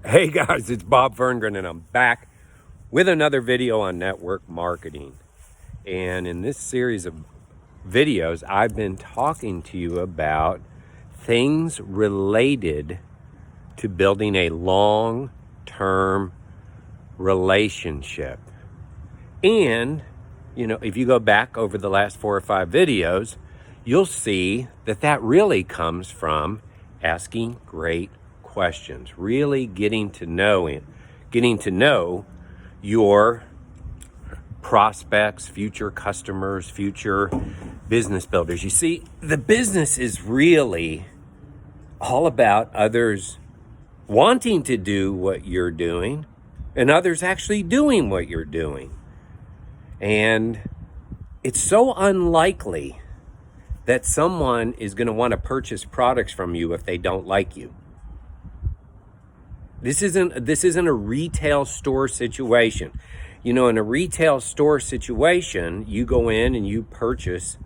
Hey guys, it's Bob Ferngren and I'm back with another video on network marketing. And in this series of videos, I've been talking to you about things related to building a long-term relationship. And, if you go back over the last 4 or 5 videos, you'll see that that really comes from asking great questions, really getting to know your prospects, future customers, future business builders. You see, the business is really all about others wanting to do what you're doing and others actually doing what you're doing. And it's so unlikely that someone is going to want to purchase products from you if they don't like you. This isn't a retail store situation. In a retail store situation, you go in and you purchase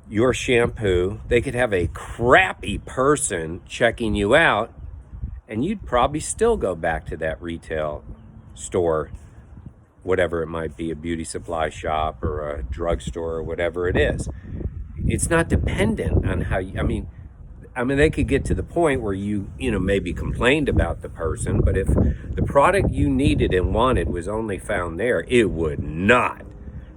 your shampoo. They could have a crappy person checking you out, and you'd probably still go back to that retail store, whatever it might be, a beauty supply shop or a drugstore or whatever it is. It's not dependent on how you, they could get to the point where you maybe complained about the person, but if the product you needed and wanted was only found there, it would not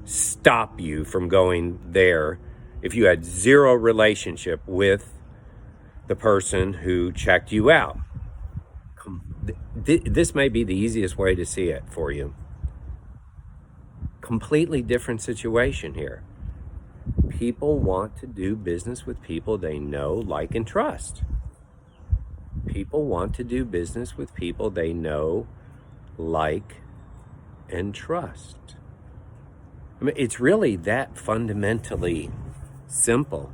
stop you from going there if you had zero relationship with the person who checked you out. This may be the easiest way to see it for you. Completely different situation here. People want to do business with people they know, like, and trust. People want to do business with people they know, like, and trust. It's really that fundamentally simple,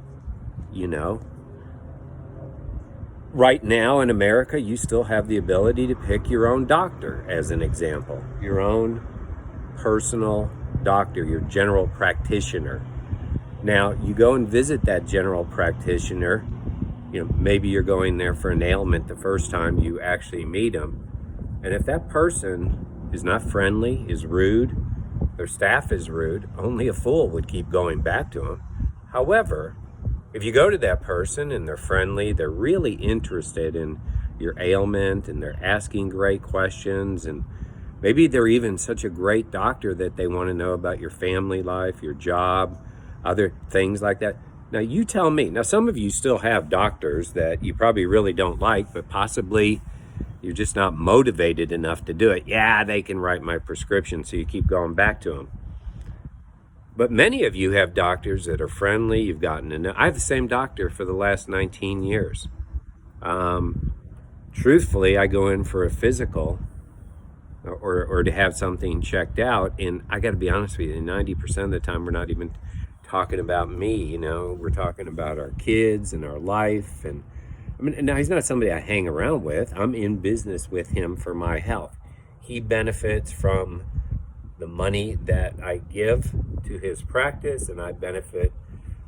Right now in America, you still have the ability to pick your own doctor, as an example. Your own personal doctor, your general practitioner. Now, you go and visit that general practitioner, maybe you're going there for an ailment the first time you actually meet them. And if that person is not friendly, is rude, their staff is rude, only a fool would keep going back to them. However, if you go to that person and they're friendly, they're really interested in your ailment and they're asking great questions, and maybe they're even such a great doctor that they want to know about your family life, your job, other things like that. Now, you tell me. Now, some of you still have doctors that you probably really don't like, but possibly you're just not motivated enough to do it. Yeah, they can write my prescription, so you keep going back to them. But many of you have doctors that are friendly. You've gotten to know. I have the same doctor for the last 19 years. Truthfully, I go in for a physical or to have something checked out, and I got to be honest with you, 90% of the time we're not even talking about me. We're talking about our kids and our life. And now he's not somebody I hang around with. I'm in business with him for my health. He benefits from the money that I give to his practice, and I benefit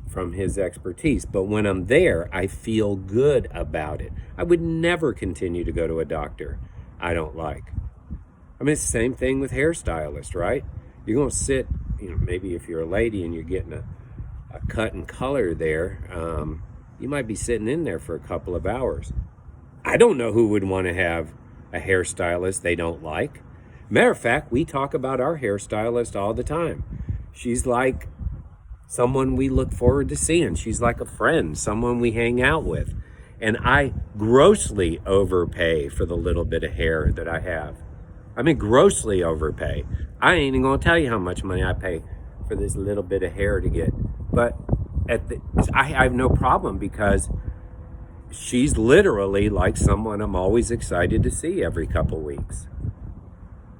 from his expertise. But when I'm there, I feel good about it. I would never continue to go to a doctor I don't like. It's the same thing with hairstylists, right? You're going to sit, maybe if you're a lady and you're getting a cut and color there, you might be sitting in there for a couple of hours. I don't know who would want to have a hairstylist they don't like. Matter of fact, we talk about our hairstylist all the time. She's like someone we look forward to seeing. She's like a friend, someone we hang out with. And I grossly overpay for the little bit of hair that I have. Grossly overpay. I ain't even gonna tell you how much money I pay for this little bit of hair to get. But I have no problem, because she's literally like someone I'm always excited to see every couple weeks.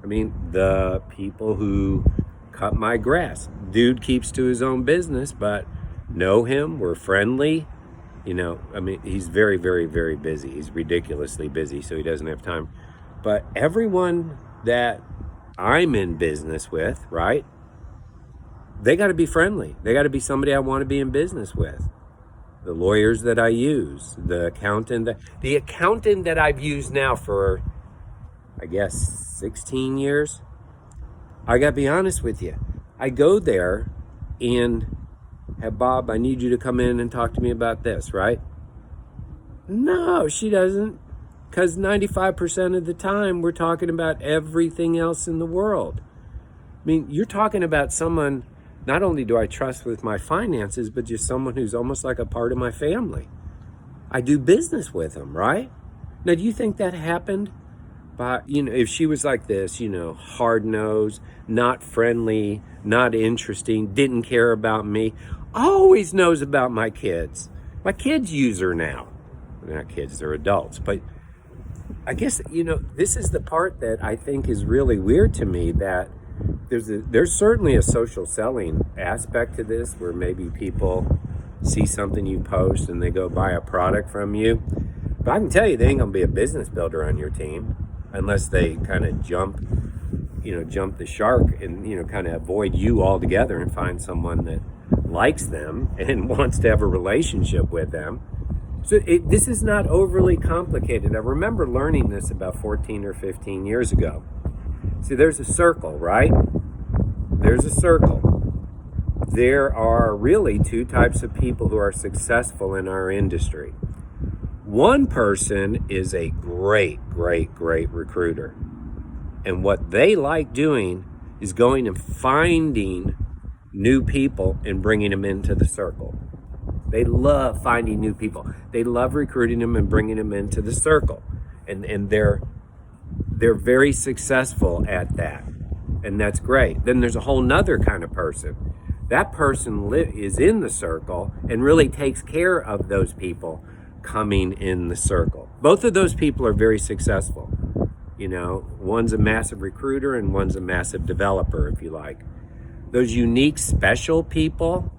The people who cut my grass, dude keeps to his own business, but know him, we're friendly. He's very, very, very busy. He's ridiculously busy, so he doesn't have time. But everyone that I'm in business with, right? They got to be friendly. They got to be somebody I want to be in business with. The lawyers that I use, the accountant that I've used now for I guess, 16 years. I got to be honest with you. I go there and have Bob, I need you to come in and talk to me about this, right? No, she doesn't. Because 95% of the time, we're talking about everything else in the world. I mean, you're talking about someone, not only do I trust with my finances, but just someone who's almost like a part of my family. I do business with them, right? Now, do you think that happened? But, if she was like this, hard-nosed, not friendly, not interesting, didn't care about me, always knows about my kids. My kids use her now. They're not kids, they're adults. But I guess, this is the part that I think is really weird to me, that there's certainly a social selling aspect to this, where maybe people see something you post and they go buy a product from you. But I can tell you, they ain't gonna be a business builder on your team unless they kind of jump the shark and, kind of avoid you altogether and find someone that likes them and wants to have a relationship with them. So this is not overly complicated. I remember learning this about 14 or 15 years ago. See, there's a circle, right? There's a circle. There are really two types of people who are successful in our industry. One person is a great recruiter. And what they like doing is going and finding new people and bringing them into the circle. They love finding new people. They love recruiting them and bringing them into the circle. And they're very successful at that. And that's great. Then there's a whole nother kind of person. That person is in the circle and really takes care of those people coming in the circle. Both of those people are very successful. One's a massive recruiter and one's a massive developer, if you like. Those unique, special people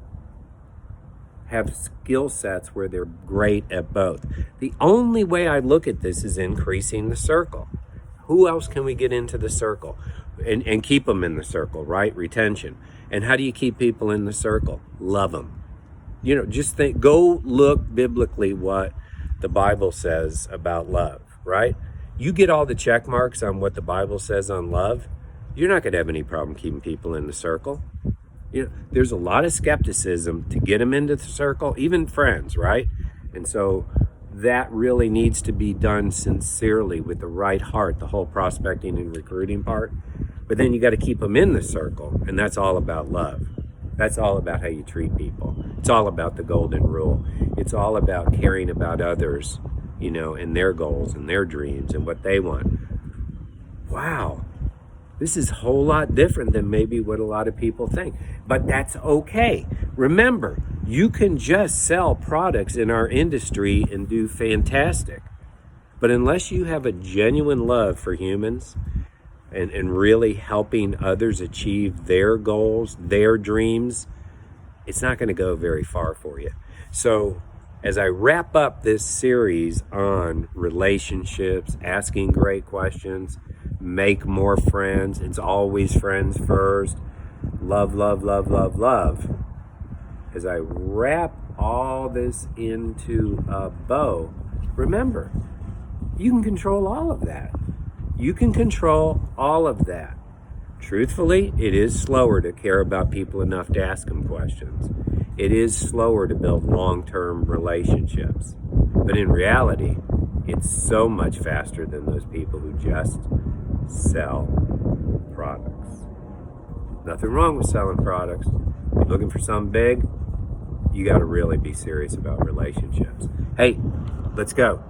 have skill sets where they're great at both. The only way I look at this is increasing the circle. Who else can we get into the circle and keep them in the circle, right? Retention. And how do you keep people in the circle? Love them. Just go look biblically what the Bible says about love, right? You get all the check marks on what the Bible says on love, you're not going to have any problem keeping people in the circle. There's a lot of skepticism to get them into the circle, even friends, right? And so that really needs to be done sincerely with the right heart, the whole prospecting and recruiting part. But then you got to keep them in the circle, and that's all about love. That's all about how you treat people. It's all about the golden rule. It's all about caring about others, and their goals and their dreams and what they want. Wow. This is a whole lot different than maybe what a lot of people think. But that's okay. Remember, you can just sell products in our industry and do fantastic. But unless you have a genuine love for humans and really helping others achieve their goals, their dreams, it's not going to go very far for you. So as I wrap up this series on relationships, asking great questions, make more friends, it's always friends first, love, love, love, love, love. As I wrap all this into a bow, remember, you can control all of that. You can control all of that. Truthfully, it is slower to care about people enough to ask them questions. It is slower to build long-term relationships. But in reality, it's so much faster than those people who just sell products. Nothing wrong with selling products. If you're looking for something big, you got to really be serious about relationships. Hey, let's go.